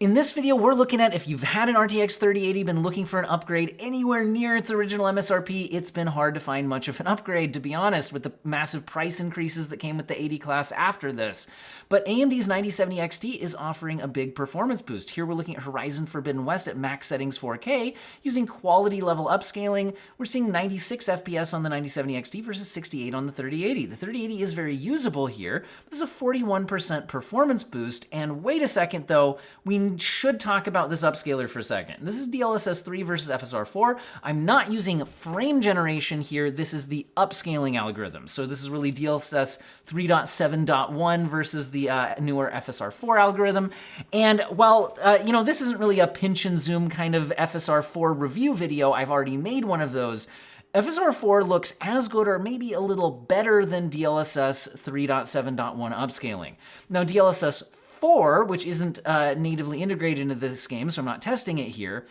In this video, we're looking at if you've had an RTX 3080, been looking for an upgrade anywhere near its original MSRP, it's been hard to find much of an upgrade, to be honest, with the massive price increases that came with the 80 class after this. But AMD's 9070 XT is offering a big performance boost. Here we're looking at Horizon Forbidden West at max settings 4K, using quality level upscaling. We're seeing 96 FPS on the 9070 XT versus 68 on the 3080. The 3080 is very usable here. This is a 41% performance boost, and wait a second though, we should talk about this upscaler for a second. This is DLSS 3 versus FSR 4. I'm not using frame generation here. This is the upscaling algorithm. So this is really DLSS 3.7.1 versus the newer FSR 4 algorithm. And while, this isn't really a pinch and zoom kind of FSR 4 review video, I've already made one of those. FSR 4 looks as good or maybe a little better than DLSS 3.7.1 upscaling. Now DLSS 4, which isn't natively integrated into this game, so I'm not testing it here,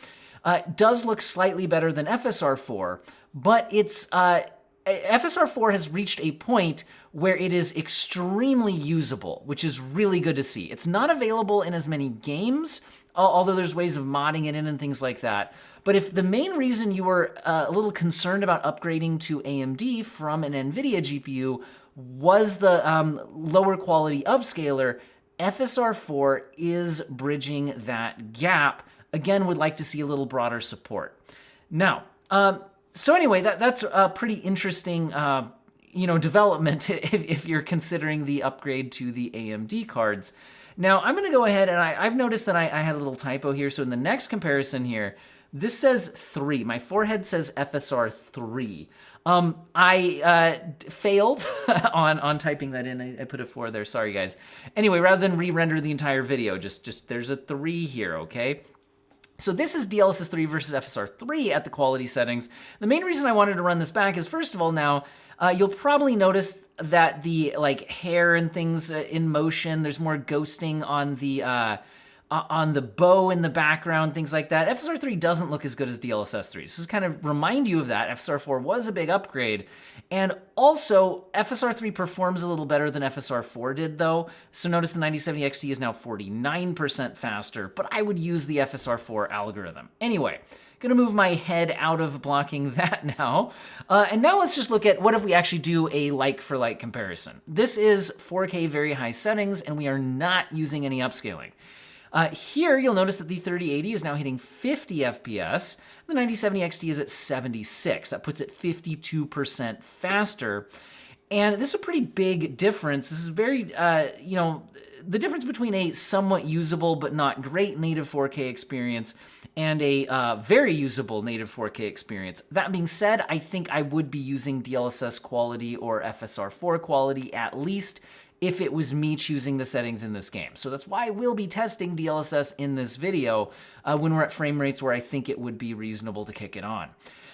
does look slightly better than FSR 4, but it's FSR 4 has reached a point where it is extremely usable, which is really good to see. It's not available in as many games, although there's ways of modding it in and things like that. But if the main reason you were a little concerned about upgrading to AMD from an NVIDIA GPU was the lower quality upscaler, FSR 4 is bridging that gap. Again, would like to see a little broader support. Now, so anyway, that's a pretty interesting, development if you're considering the upgrade to the AMD cards. Now, I'm going to go ahead and I've noticed that I had a little typo here. So in the next comparison here, this says 3. My forehead says FSR 3. I failed on typing that in. I put a 4 there. Sorry, guys. Anyway, rather than re-render the entire video, just there's a 3 here, okay? So this is DLSS 3 versus FSR 3 at the quality settings. The main reason I wanted to run this back is, first of all, now, you'll probably notice that the hair and things in motion, there's more ghosting on the bow in the background, things like that. FSR 3 doesn't look as good as DLSS 3. So to kind of remind you of that, FSR 4 was a big upgrade. And also, FSR 3 performs a little better than FSR 4 did, though. So notice the 9070 XT is now 49% faster, but I would use the FSR 4 algorithm. Anyway, gonna move my head out of blocking that now. And now let's just look at what if we actually do a like-for-like comparison. This is 4K very high settings, and we are not using any upscaling. Here, you'll notice that the 3080 is now hitting 50 FPS. The 9070 XT is at 76. That puts it 52% faster. And this is a pretty big difference. This is very, the difference between a somewhat usable but not great native 4K experience and a very usable native 4K experience. That being said, I think I would be using DLSS quality or FSR 4 quality at least if it was me choosing the settings in this game. So that's why I will be testing DLSS in this video when we're at frame rates where I think it would be reasonable to kick it on.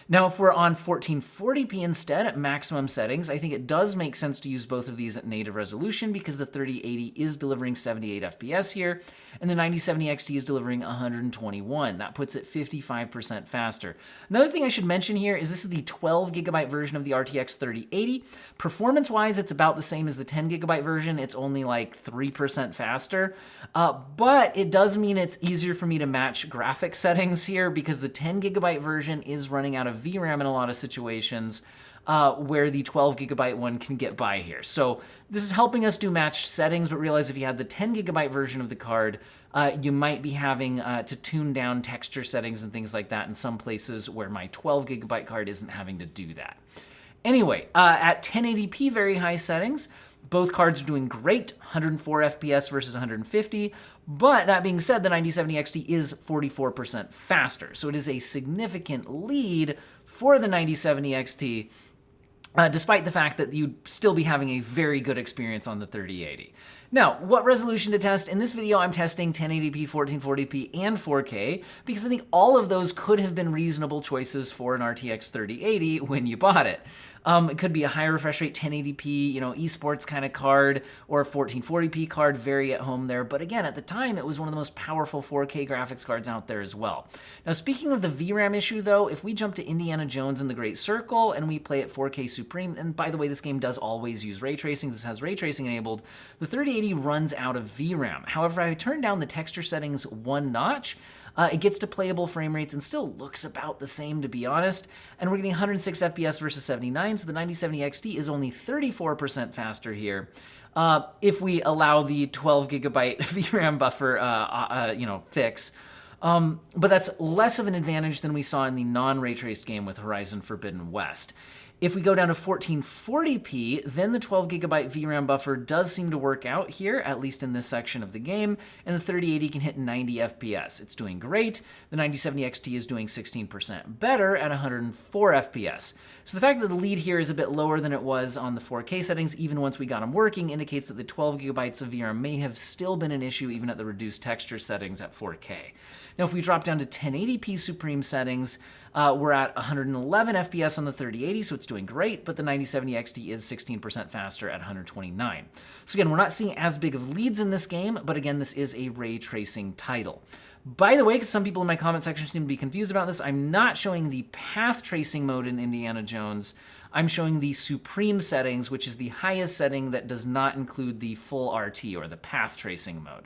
Now, if we're on 1440p instead at maximum settings, I think it does make sense to use both of these at native resolution because the 3080 is delivering 78 FPS here, and the 9070 XT is delivering 121. That puts it 55% faster. Another thing I should mention here is this is the 12 gigabyte version of the RTX 3080. Performance-wise, it's about the same as the 10 gigabyte version. It's only like 3% faster, but it does mean it's easier for me to match graphic settings here because the 10 gigabyte version is running out of VRAM in a lot of situations where the 12 gigabyte one can get by here. So this is helping us do matched settings, but realize if you had the 10 gigabyte version of the card, you might be having to tune down texture settings and things like that in some places where my 12 gigabyte card isn't having to do that. Anyway, at 1080p very high settings, both cards are doing great, 104 FPS versus 150, but that being said, the 9070 XT is 44% faster, so it is a significant lead for the 9070 XT, despite the fact that you'd still be having a very good experience on the 3080. Now, what resolution to test? In this video, I'm testing 1080p, 1440p, and 4K, because I think all of those could have been reasonable choices for an RTX 3080 when you bought it. It could be a high refresh rate 1080p, esports kind of card, or a 1440p card, very at home there. But again, at the time, it was one of the most powerful 4K graphics cards out there as well. Now, speaking of the VRAM issue, though, if we jump to Indiana Jones and the Great Circle and we play at 4K Supreme, and by the way, this game does always use ray tracing. This has ray tracing enabled. The 3080 3080 runs out of VRAM. However, if I turn down the texture settings one notch, it gets to playable frame rates and still looks about the same, to be honest. And we're getting 106 FPS versus 79, so the 9070 XT is only 34% faster here. If we allow the 12 gigabyte VRAM buffer, fix. But that's less of an advantage than we saw in the non-ray traced game with Horizon Forbidden West. If we go down to 1440p, then the 12 gigabyte VRAM buffer does seem to work out here, at least in this section of the game, and the 3080 can hit 90 FPS. It's doing great. The 9070 XT is doing 16% better at 104 FPS. So the fact that the lead here is a bit lower than it was on the 4K settings, even once we got them working, indicates that the 12 gigabytes of VRAM may have still been an issue even at the reduced texture settings at 4K. Now, if we drop down to 1080p Supreme settings, we're at 111 FPS on the 3080, so it's doing great, but the 9070 XT is 16% faster at 129. So again, we're not seeing as big of leads in this game, but again, this is a ray tracing title. By the way, because some people in my comment section seem to be confused about this, I'm not showing the path tracing mode in Indiana Jones. I'm showing the Supreme settings, which is the highest setting that does not include the full RT or the path tracing mode.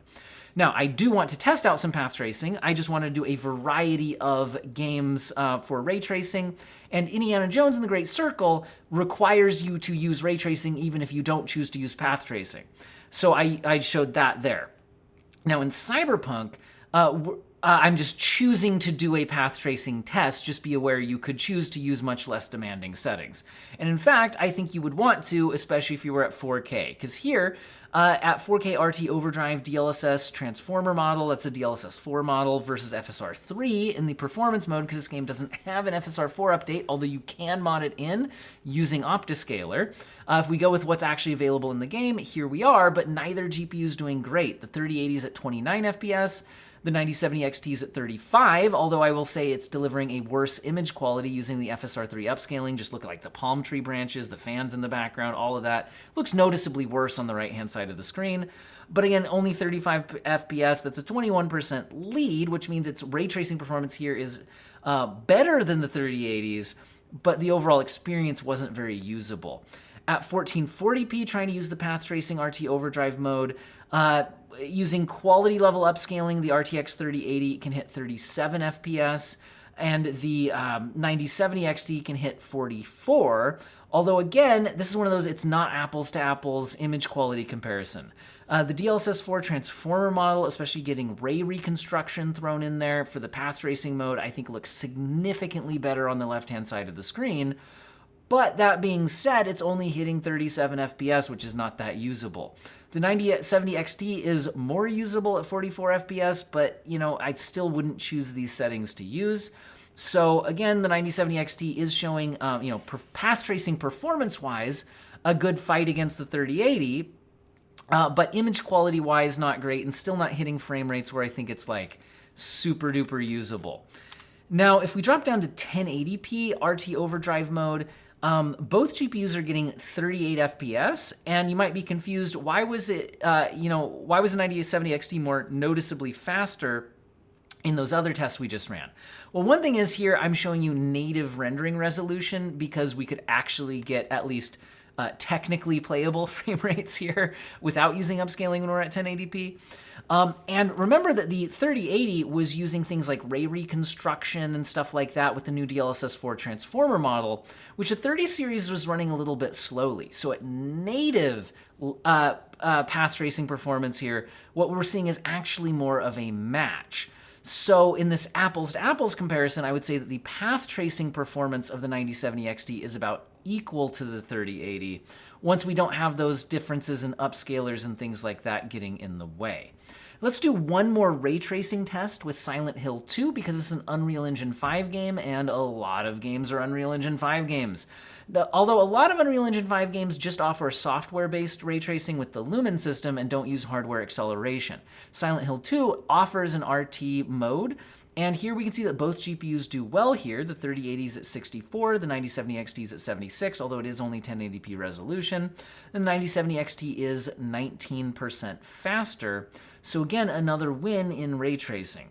Now, I do want to test out some path tracing. I just want to do a variety of games for ray tracing, and Indiana Jones and the Great Circle requires you to use ray tracing even if you don't choose to use path tracing. So I showed that there. Now, in Cyberpunk, I'm just choosing to do a path tracing test. Just be aware you could choose to use much less demanding settings. And in fact, I think you would want to, especially if you were at 4K, because here at 4K RT Overdrive DLSS Transformer model, that's a DLSS 4 model versus FSR 3 in the performance mode, because this game doesn't have an FSR 4 update, although you can mod it in using Optiscaler. If we go with what's actually available in the game, here we are, but neither GPU is doing great. The 3080 is at 29 FPS, the 9070 XT is at 35, although I will say it's delivering a worse image quality using the FSR 3 upscaling. Just look at like the palm tree branches, the fans in the background, all of that. Looks noticeably worse on the right-hand side of the screen. But again, only 35 FPS, that's a 21% lead, which means its ray tracing performance here is better than the 3080s, but the overall experience wasn't very usable. At 1440p, trying to use the path tracing RT Overdrive mode, using quality level upscaling, the RTX 3080 can hit 37 FPS, and the 9070 XT can hit 44. Although again, this is one of those, it's not apples to apples image quality comparison. The DLSS 4 Transformer model, especially getting ray reconstruction thrown in there for the path tracing mode, I think looks significantly better on the left-hand side of the screen. But that being said, it's only hitting 37 FPS, which is not that usable. The 9070 XT is more usable at 44 FPS, but I still wouldn't choose these settings to use. So again, the 9070 XT is showing, path tracing performance-wise, a good fight against the 3080, but image quality-wise, not great, and still not hitting frame rates where I think it's like super duper usable. Now, if we drop down to 1080p RT Overdrive mode, both GPUs are getting 38 FPS, and you might be confused, why was it, why was the 9070 XT more noticeably faster in those other tests we just ran? Well, one thing is here, I'm showing you native rendering resolution because we could actually get at least technically playable frame rates here without using upscaling when we're at 1080p. And remember that the 3080 was using things like ray reconstruction and stuff like that with the new DLSS 4 Transformer model, which the 30 series was running a little bit slowly. So at native path tracing performance here, what we're seeing is actually more of a match. So in this apples to apples comparison, I would say that the path tracing performance of the 9070 XT is about equal to the 3080 once we don't have those differences in upscalers and things like that getting in the way. Let's do one more ray tracing test with Silent Hill 2 because it's an Unreal Engine 5 game, and a lot of games are Unreal Engine 5 games. Although a lot of Unreal Engine 5 games just offer software-based ray tracing with the Lumen system and don't use hardware acceleration. Silent Hill 2 offers an RT mode, and here we can see that both GPUs do well here. The 3080 is at 64, the 9070 XT is at 76, although it is only 1080p resolution. The 9070 XT is 19% faster. So again, another win in ray tracing.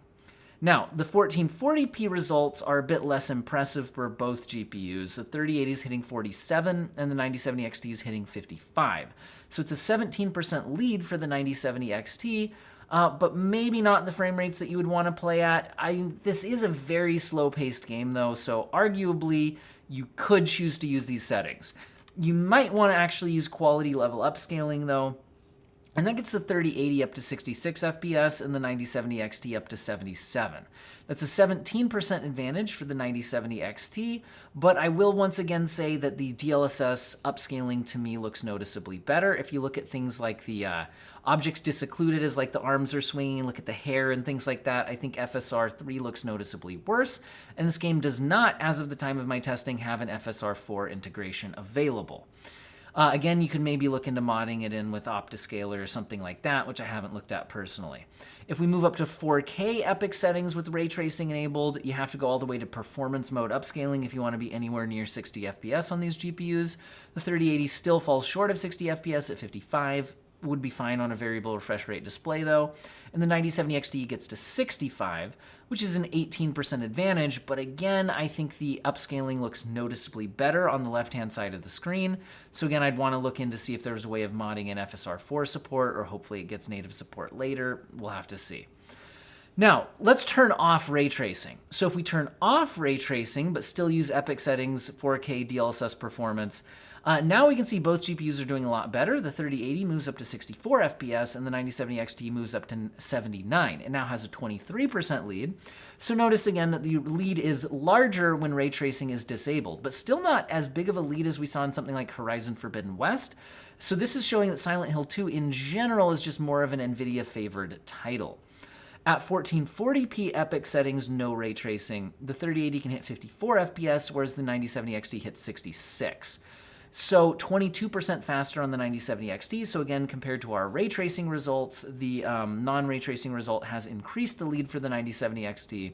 Now, the 1440p results are a bit less impressive for both GPUs. The 3080 is hitting 47 and the 9070 XT is hitting 55. So it's a 17% lead for the 9070 XT, but maybe not the frame rates that you would want to play at. This is a very slow-paced game, though, so arguably you could choose to use these settings. You might want to actually use quality level upscaling, though. And that gets the 3080 up to 66 FPS and the 9070 XT up to 77. That's a 17% advantage for the 9070 XT, but I will once again say that the DLSS upscaling to me looks noticeably better. If you look at things like the objects disoccluded as like the arms are swinging, look at the hair and things like that, I think FSR 3 looks noticeably worse, and this game does not, as of the time of my testing, have an FSR 4 integration available. Again, you could maybe look into modding it in with Optiscaler or something like that, which I haven't looked at personally. If we move up to 4K epic settings with ray tracing enabled, you have to go all the way to performance mode upscaling if you want to be anywhere near 60 FPS on these GPUs. The 3080 still falls short of 60 FPS at 55. Would be fine on a variable refresh rate display though. And the 9070 XT gets to 65, which is an 18% advantage, but again, I think the upscaling looks noticeably better on the left-hand side of the screen. So again, I'd want to look in to see if there's a way of modding in FSR 4 support, or hopefully it gets native support later. We'll have to see. Now, let's turn off ray tracing. So if we turn off ray tracing, but still use epic settings, 4K DLSS performance, now we can see both GPUs are doing a lot better. The 3080 moves up to 64 FPS and the 9070 XT moves up to 79. It now has a 23% lead. So notice again that the lead is larger when ray tracing is disabled, but still not as big of a lead as we saw in something like Horizon Forbidden West. So this is showing that Silent Hill 2 in general is just more of an NVIDIA favored title. At 1440p epic settings, no ray tracing, the 3080 can hit 54 FPS, whereas the 9070 XT hits 66. So 22% faster on the 9070 XT. So again, compared to our ray tracing results, the non-ray tracing result has increased the lead for the 9070 XT.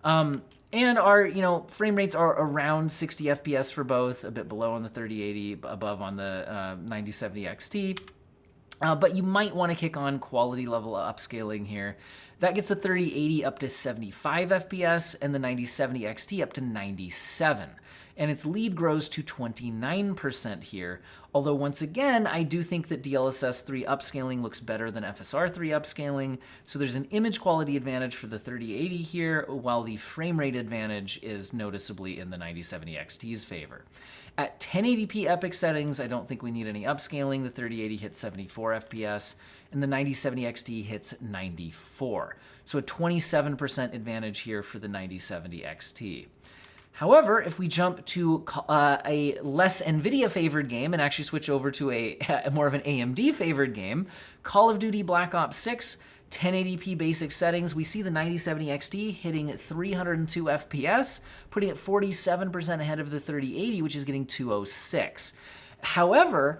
And our frame rates are around 60 FPS for both, a bit below on the 3080, above on the 9070 XT. But you might want to kick on quality level upscaling here. That gets the 3080 up to 75 FPS and the 9070 XT up to 97. And its lead grows to 29% here. Although once again, I do think that DLSS 3 upscaling looks better than FSR 3 upscaling. So there's an image quality advantage for the 3080 here, while the frame rate advantage is noticeably in the 9070 XT's favor. At 1080p epic settings, I don't think we need any upscaling. The 3080 hits 74 FPS, and the 9070 XT hits 94. So a 27% advantage here for the 9070 XT. However, if we jump to a less NVIDIA-favored game and actually switch over to a more of an AMD-favored game, Call of Duty Black Ops 6, 1080p basic settings, we see the 9070 XT hitting 302 FPS, putting it 47% ahead of the 3080, which is getting 206. However,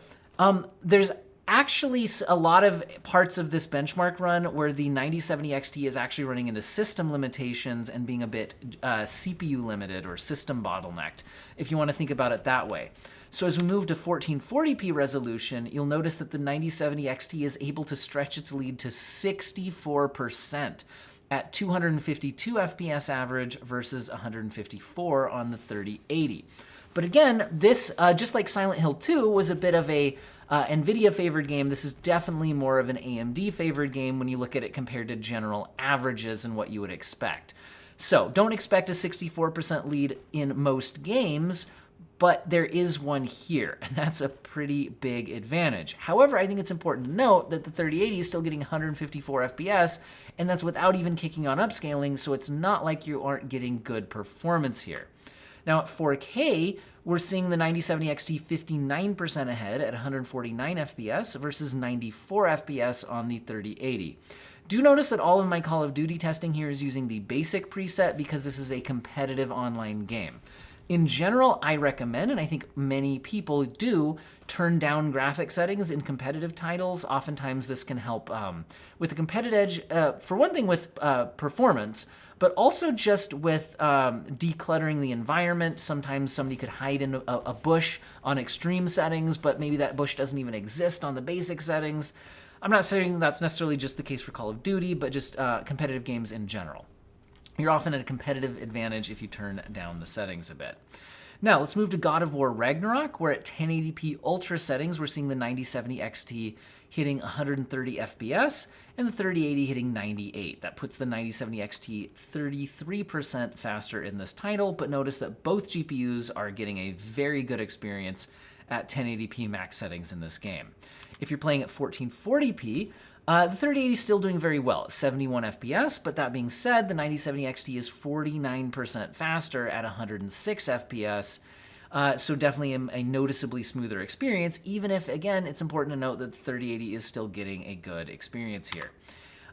there's actually a lot of parts of this benchmark run where the 9070 XT is actually running into system limitations and being a bit CPU limited or system bottlenecked, if you want to think about it that way. So as we move to 1440p resolution, you'll notice that the 9070 XT is able to stretch its lead to 64% at 252 FPS average versus 154 on the 3080. But again, this, just like Silent Hill 2, was a bit of a NVIDIA-favored game. This is definitely more of an AMD-favored game when you look at it compared to general averages and what you would expect. So don't expect a 64% lead in most games, but there is one here, and that's a pretty big advantage. However, I think it's important to note that the 3080 is still getting 154 FPS, and that's without even kicking on upscaling, so it's not like you aren't getting good performance here. Now at 4K, we're seeing the 9070 XT 59% ahead at 149 FPS versus 94 FPS on the 3080. Do notice that all of my Call of Duty testing here is using the basic preset because this is a competitive online game. In general, I recommend, and I think many people do, turn down graphic settings in competitive titles. Oftentimes this can help with the competitive edge, for one thing with performance, but also just with decluttering the environment. Sometimes somebody could hide in a bush on extreme settings, but maybe that bush doesn't even exist on the basic settings. I'm not saying that's necessarily just the case for Call of Duty, but just competitive games in general. you're often at a competitive advantage if you turn down the settings a bit. Now, let's move to God of War Ragnarok, where at 1080p Ultra settings, we're seeing the 9070 XT hitting 130 FPS and the 3080 hitting 98. That puts the 9070 XT 33% faster in this title, but notice that both GPUs are getting a very good experience at 1080p max settings in this game. If you're playing at 1440p, the 3080 is still doing very well at 71 FPS, but that being said, the 9070 XT is 49% faster at 106 FPS, so definitely a noticeably smoother experience, even if, again, it's important to note that the 3080 is still getting a good experience here.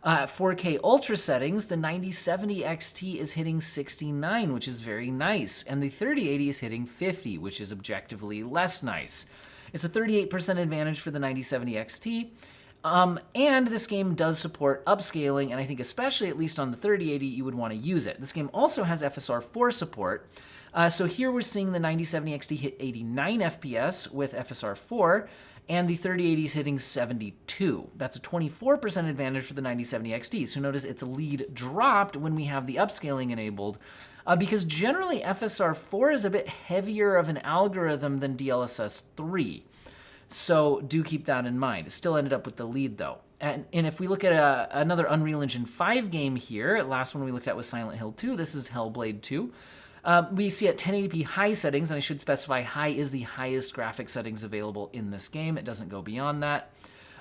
At 4K Ultra settings, the 9070 XT is hitting 69, which is very nice, and the 3080 is hitting 50, which is objectively less nice. It's a 38% advantage for the 9070 XT, and this game does support upscaling, and I think especially, at least on the 3080, you would want to use it. This game also has FSR4 support. So here we're seeing the 9070 XT hit 89 FPS with FSR4, and the 3080 is hitting 72. That's a 24% advantage for the 9070 XT. So notice its lead dropped when we have the upscaling enabled, because generally FSR4 is a bit heavier of an algorithm than DLSS 3. So do keep that in mind. It still ended up with the lead, though. And if we look at another Unreal Engine 5 game here, last one we looked at was Silent Hill 2. This is Hellblade 2. We see at 1080p high settings, and I should specify high is the highest graphic settings available in this game. It doesn't go beyond that.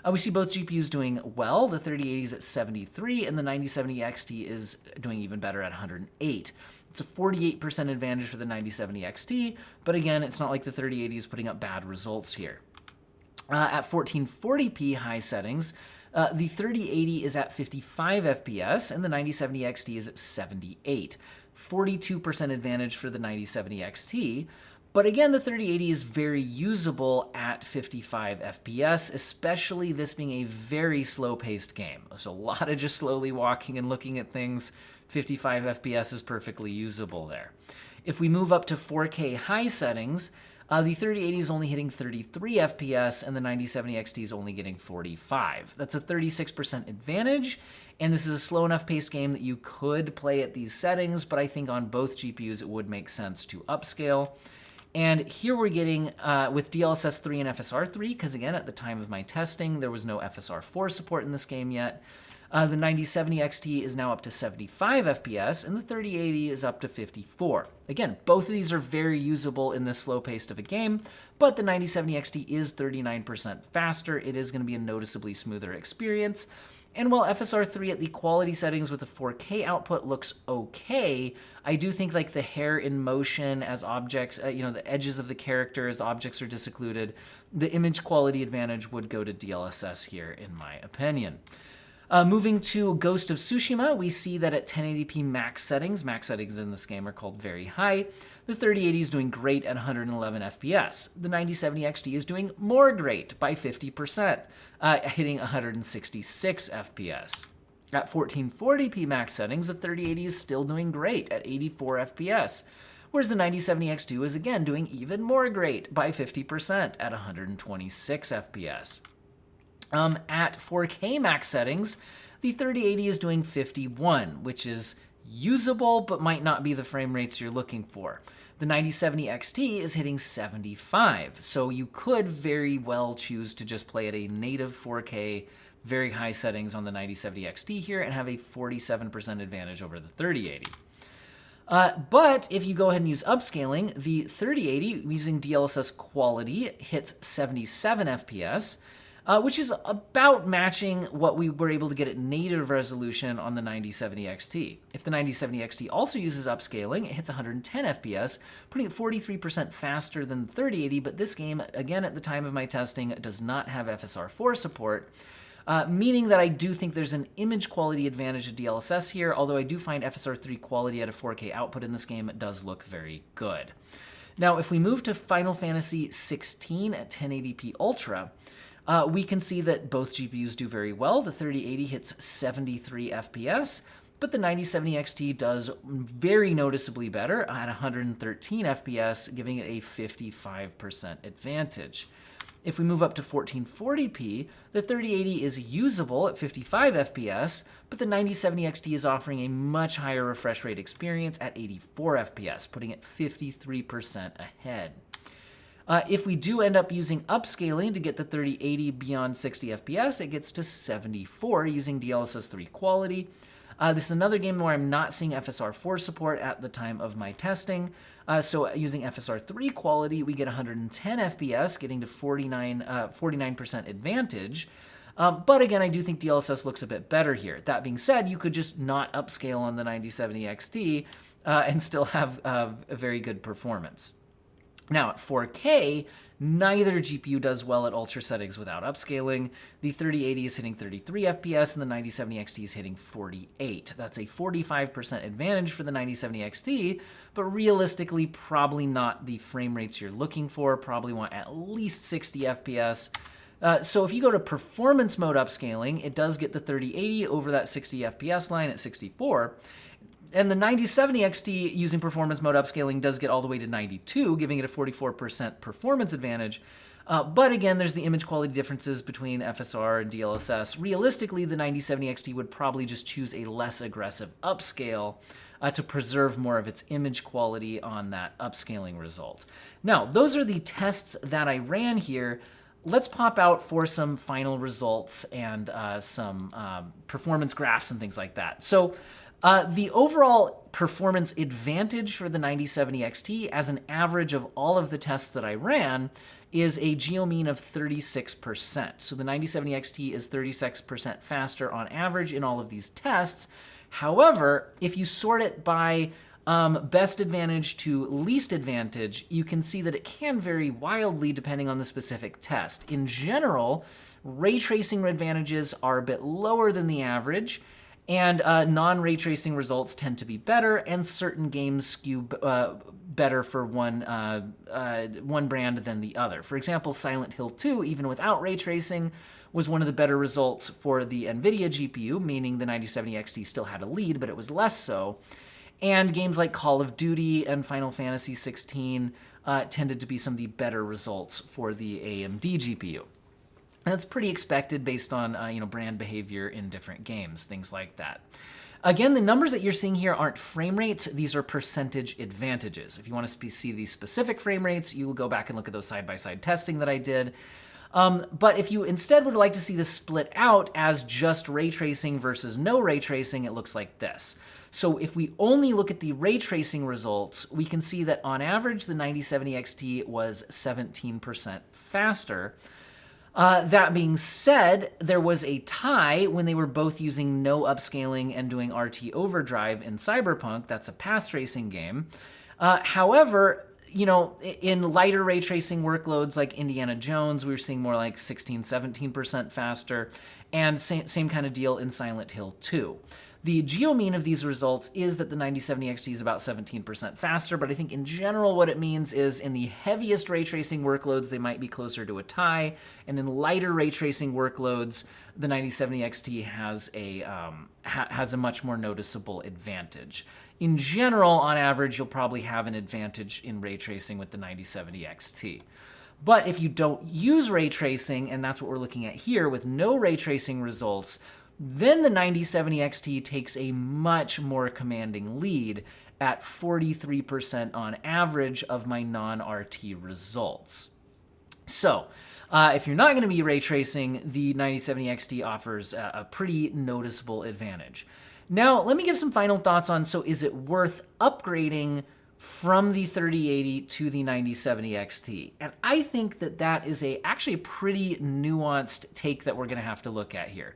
We see both GPUs doing well. The 3080 is at 73, and the 9070 XT is doing even better at 108. It's a 48% advantage for the 9070 XT, but again, it's not like the 3080 is putting up bad results here. At 1440p high settings, the 3080 is at 55 FPS and the 9070 XT is at 78. 42% advantage for the 9070 XT. But again, the 3080 is very usable at 55 FPS, especially this being a very slow-paced game. There's a lot of just slowly walking and looking at things. 55 FPS is perfectly usable there. If we move up to 4K high settings, the 3080 is only hitting 33 FPS, and the 9070 XT is only getting 45. That's a 36% advantage, and this is a slow enough paced game that you could play at these settings, but I think on both GPUs it would make sense to upscale. And here we're getting, with DLSS 3 and FSR 3, because again, at the time of my testing, there was no FSR 4 support in this game yet. The 9070 XT is now up to 75 FPS, and the 3080 is up to 54. Again, both of these are very usable in this slow pace of a game, but the 9070 XT is 39% faster. It is going to be a noticeably smoother experience. And while FSR 3 at the quality settings with the 4K output looks okay, I do think like the hair in motion as objects, the edges of the character as objects are disoccluded, the image quality advantage would go to DLSS here, in my opinion. Moving to Ghost of Tsushima, we see that at 1080p max settings in this game are called very high. The 3080 is doing great at 111 FPS. The 9070 XT is doing more great by 50%, hitting 166 FPS. At 1440p max settings, the 3080 is still doing great at 84 FPS, whereas the 9070 X2 is again doing even more great by 50% at 126 FPS. At 4K max settings, the 3080 is doing 51, which is usable but might not be the frame rates you're looking for. The 9070 XT is hitting 75, so you could very well choose to just play at a native 4K, very high settings on the 9070 XT here and have a 47% advantage over the 3080. But if you go ahead and use upscaling, the 3080 using DLSS quality hits 77 FPS, which is about matching what we were able to get at native resolution on the 9070 XT. If the 9070 XT also uses upscaling, it hits 110 FPS, putting it 43% faster than the 3080, but this game, again at the time of my testing, does not have FSR4 support, meaning that I do think there's an image quality advantage to DLSS here, although I do find FSR3 quality at a 4K output in this game does look very good. Now, if we move to Final Fantasy XVI at 1080p Ultra, we can see that both GPUs do very well. The 3080 hits 73 FPS, but the 9070 XT does very noticeably better at 113 FPS, giving it a 55% advantage. if we move up to 1440p, the 3080 is usable at 55 FPS, but the 9070 XT is offering a much higher refresh rate experience at 84 FPS, putting it 53% ahead. If we do end up using upscaling to get the 3080 beyond 60 FPS, it gets to 74 using DLSS 3 quality. This is another game where I'm not seeing FSR 4 support at the time of my testing. So using FSR 3 quality, we get 110 FPS, getting to 49% advantage. But again, I do think DLSS looks a bit better here. That being said, you could just not upscale on the 9070 XT and still have a very good performance. Now, at 4K, neither GPU does well at ultra settings without upscaling. The 3080 is hitting 33 FPS and the 9070 XT is hitting 48. That's a 45% advantage for the 9070 XT, but realistically, probably not the frame rates you're looking for. Probably want at least 60 FPS. So if you go to performance mode upscaling, it does get the 3080 over that 60 FPS line at 64. And the 9070 XT using performance mode upscaling does get all the way to 92, giving it a 44% performance advantage. But again, there's the image quality differences between FSR and DLSS. Realistically, the 9070 XT would probably just choose a less aggressive upscale to preserve more of its image quality on that upscaling result. Now, those are the tests that I ran here. Let's pop out for some final results and some performance graphs and things like that. So the overall performance advantage for the 9070 XT as an average of all of the tests that I ran is a geo-mean of 36%. So the 9070 XT is 36% faster on average in all of these tests. However, if you sort it by best advantage to least advantage, you can see that it can vary wildly depending on the specific test. In general, ray tracing advantages are a bit lower than the average, and non-ray tracing results tend to be better, and certain games skew better for one brand than the other. For example, Silent Hill 2, even without ray tracing, was one of the better results for the NVIDIA GPU, meaning the 9070 XT still had a lead, but it was less so. And games like Call of Duty and Final Fantasy 16 tended to be some of the better results for the AMD GPU. And that's pretty expected based on brand behavior in different games, things like that. Again, the numbers that you're seeing here aren't frame rates. These are percentage advantages. If you want to see these specific frame rates, you will go back and look at those side-by-side testing that I did. But if you instead would like to see this split out as just ray tracing versus no ray tracing, it looks like this. So if we only look at the ray tracing results, we can see that on average, the 9070 XT was 17% faster. That being said, there was a tie when they were both using no upscaling and doing RT overdrive in Cyberpunk. That's a path tracing game. However, in lighter ray tracing workloads like Indiana Jones, we were seeing more like 16, 17% faster, and same kind of deal in Silent Hill 2. The geo-mean of these results is that the 9070 XT is about 17% faster, but I think in general what it means is in the heaviest ray tracing workloads, they might be closer to a tie, and in lighter ray tracing workloads, the 9070 XT has a much more noticeable advantage. In general, on average, you'll probably have an advantage in ray tracing with the 9070 XT. But if you don't use ray tracing, and that's what we're looking at here with no ray tracing results, then the 9070 XT takes a much more commanding lead at 43% on average of my non-RT results. So if you're not going to be ray tracing, the 9070 XT offers a pretty noticeable advantage. Now, let me give some final thoughts on, so is it worth upgrading from the 3080 to the 9070 XT? And I think that is actually a pretty nuanced take that we're going to have to look at here.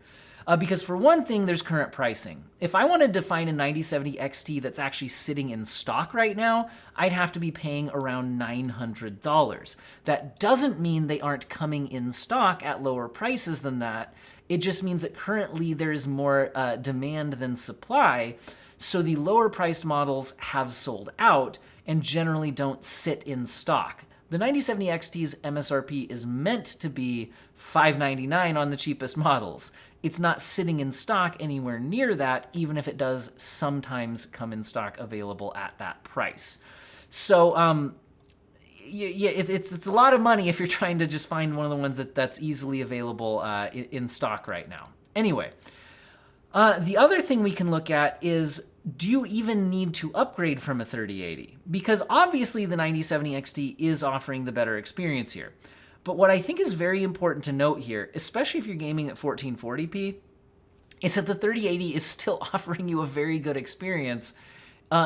Because for one thing, there's current pricing. If I wanted to find a 9070 XT that's actually sitting in stock right now, I'd have to be paying around $900. That doesn't mean they aren't coming in stock at lower prices than that. It just means that currently there is more demand than supply, so the lower priced models have sold out and generally don't sit in stock. The 9070 XT's MSRP is meant to be $599 on the cheapest models. It's not sitting in stock anywhere near that, even if it does sometimes come in stock available at that price. So, yeah, it's a lot of money if you're trying to just find one of the ones that's easily available in stock right now. Anyway, the other thing we can look at is, do you even need to upgrade from a 3080? Because obviously the 9070 XT is offering the better experience here. But what I think is very important to note here, especially if you're gaming at 1440p, is that the 3080 is still offering you a very good experience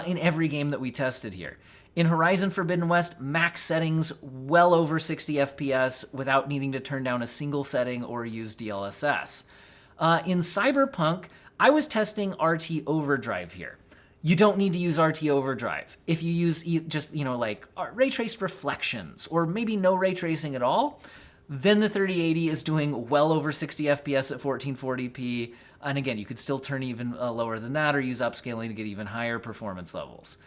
in every game that we tested here. In Horizon Forbidden West, max settings well over 60 FPS without needing to turn down a single setting or use DLSS. In Cyberpunk, I was testing RT Overdrive here. You don't need to use RT Overdrive. If you use just, like ray traced reflections or maybe no ray tracing at all, then the 3080 is doing well over 60 FPS at 1440p. And again, you could still turn even lower than that or use upscaling to get even higher performance levels.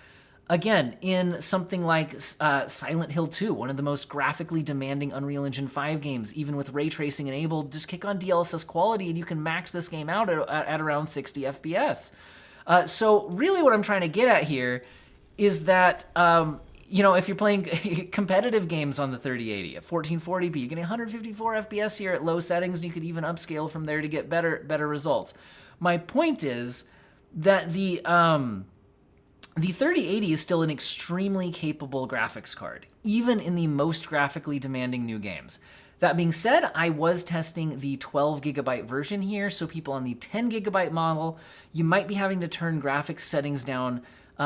Again, in something like Silent Hill 2, one of the most graphically demanding Unreal Engine 5 games, even with ray tracing enabled, just kick on DLSS quality and you can max this game out at around 60 FPS. So really what I'm trying to get at here is that, if you're playing competitive games on the 3080 at 1440p, you're getting 154 FPS here at low settings, and you could even upscale from there to get better results. My point is that the 3080 is still an extremely capable graphics card, even in the most graphically demanding new games. That being said, I was testing the 12GB version here, so people on the 10GB model, you might be having to turn graphics settings down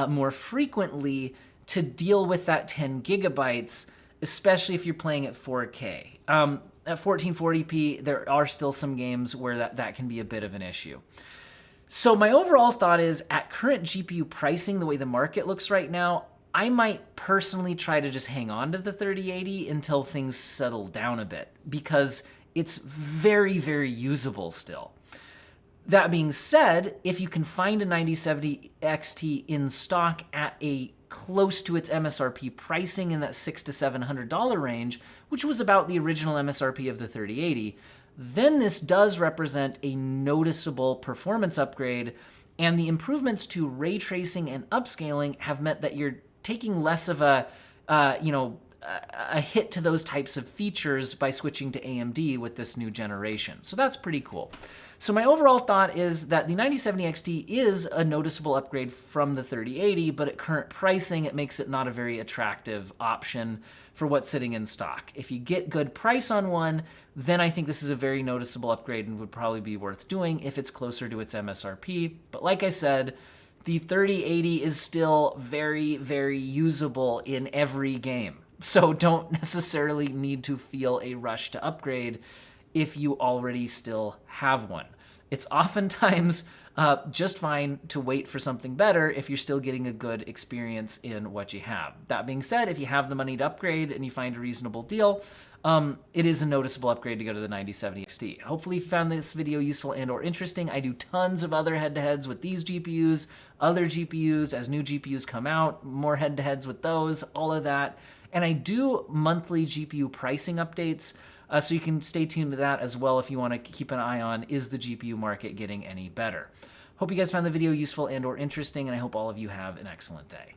more frequently to deal with that 10GB, especially if you're playing at 4K. At 1440p, there are still some games where that can be a bit of an issue. So my overall thought is, at current GPU pricing, the way the market looks right now, I might personally try to just hang on to the 3080 until things settle down a bit, because it's very, very usable still. That being said, if you can find a 9070 XT in stock at a close to its MSRP pricing in that $600 to $700 range, which was about the original MSRP of the 3080, then this does represent a noticeable performance upgrade, and the improvements to ray tracing and upscaling have meant that you're taking less of a hit to those types of features by switching to AMD with this new generation. So that's pretty cool. So my overall thought is that the 9070 XT is a noticeable upgrade from the 3080, but at current pricing, it makes it not a very attractive option for what's sitting in stock. If you get good price on one, then I think this is a very noticeable upgrade and would probably be worth doing if it's closer to its MSRP. But like I said, the 3080 is still very, very usable in every game. So don't necessarily need to feel a rush to upgrade if you already still have one. It's oftentimes just fine to wait for something better if you're still getting a good experience in what you have. That being said, if you have the money to upgrade and you find a reasonable deal, it is a noticeable upgrade to go to the 9070 XT. Hopefully you found this video useful and or interesting. I do tons of other head-to-heads with these GPUs, other GPUs, as new GPUs come out, more head-to-heads with those, all of that. And I do monthly GPU pricing updates, so you can stay tuned to that as well if you want to keep an eye on, is the GPU market getting any better? Hope you guys found the video useful and or interesting, and I hope all of you have an excellent day.